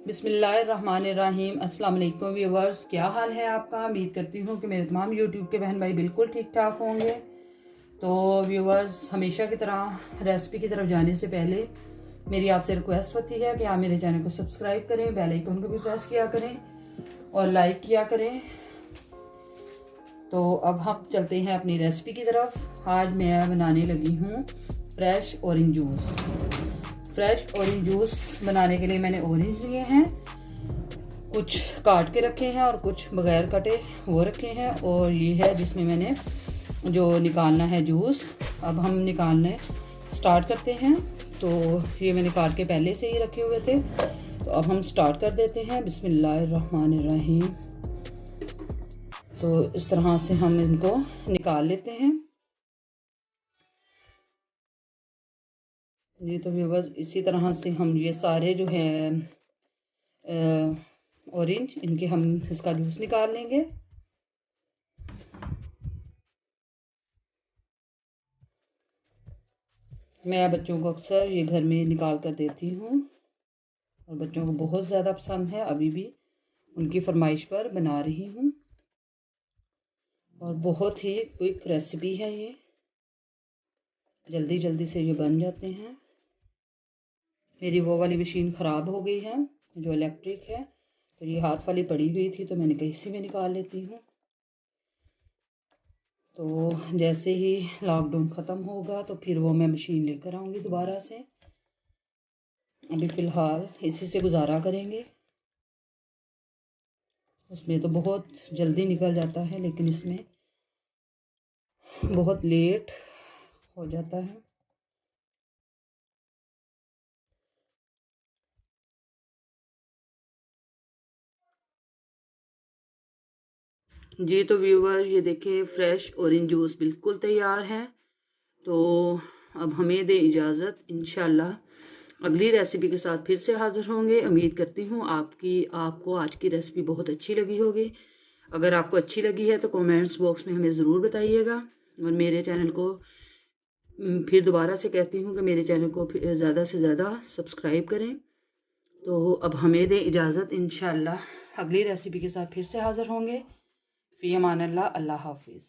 बिस्मिल्लाहिर्रहमानिर्रहीम। अस्सलाम वालेकुम व्यूवर्स, क्या हाल है आपका। उम्मीद करती हूँ कि मेरे तमाम यूट्यूब के बहन भाई बिल्कुल ठीक ठाक होंगे। तो व्यूवर्स, हमेशा की तरह रेसिपी की तरफ जाने से पहले मेरी आपसे रिक्वेस्ट होती है कि आप मेरे चैनल को सब्सक्राइब करें, बेल आइकन को भी प्रेस किया करें और लाइक किया करें। तो अब हम चलते हैं अपनी रेसिपी की तरफ। आज मैं बनाने लगी हूँ fresh orange juice. Fresh orange juice बनाने के लिए मैंने ऑरेंज लिए हैं, कुछ काट के रखे हैं और कुछ बगैर कटे वो रखे हैं। और ये है जिसमें मैंने जो निकालना है जूस। अब हम निकालने स्टार्ट करते हैं। तो ये मैंने काट के पहले से ही रखे हुए थे, तो अब हम स्टार्ट कर देते हैं। बिस्मिल्लाहिर्रहमानिर्रहीम। तो इस तरह से हम इनको निकाल लेते हैं। ये तो व्यूअर्स, इसी तरह से हम ये सारे जो है ऑरेंज, इनके हम इसका जूस निकाल लेंगे। मैं बच्चों को अक्सर ये घर में निकाल कर देती हूँ और बच्चों को बहुत ज़्यादा पसंद है। अभी भी उनकी फरमाइश पर बना रही हूँ और बहुत ही क्विक रेसिपी है ये, जल्दी जल्दी से ये बन जाते हैं। मेरी वो वाली मशीन ख़राब हो गई है जो इलेक्ट्रिक है, तो ये हाथ वाली पड़ी हुई थी, तो मैंने कहीं इसी में निकाल लेती हूँ। तो जैसे ही लॉकडाउन ख़त्म होगा तो फिर वो मैं मशीन लेकर आऊँगी दोबारा से। अभी फ़िलहाल इसी से गुजारा करेंगे। उसमें तो बहुत जल्दी निकल जाता है, लेकिन इसमें बहुत लेट हो जाता है। जी तो व्यूवर, ये देखिए फ्रेश ऑरेंज जूस बिल्कुल तैयार है। तो अब हमें दे इजाज़त, इंशाल्लाह अगली रेसिपी के साथ फिर से हाज़िर होंगे। उम्मीद करती हूँ आपको आज की रेसिपी बहुत अच्छी लगी होगी। अगर आपको अच्छी लगी है तो कमेंट्स बॉक्स में हमें ज़रूर बताइएगा। और मेरे चैनल को फिर दोबारा से कहती हूँ कि मेरे चैनल को ज़्यादा से ज़्यादा सब्सक्राइब करें। तो अब हमें दें इजाज़त, इंशाल्लाह अगली रेसिपी के साथ फिर से हाज़िर होंगे। फ़ी अमान अल्लाह, अल्लाह हाफिज़।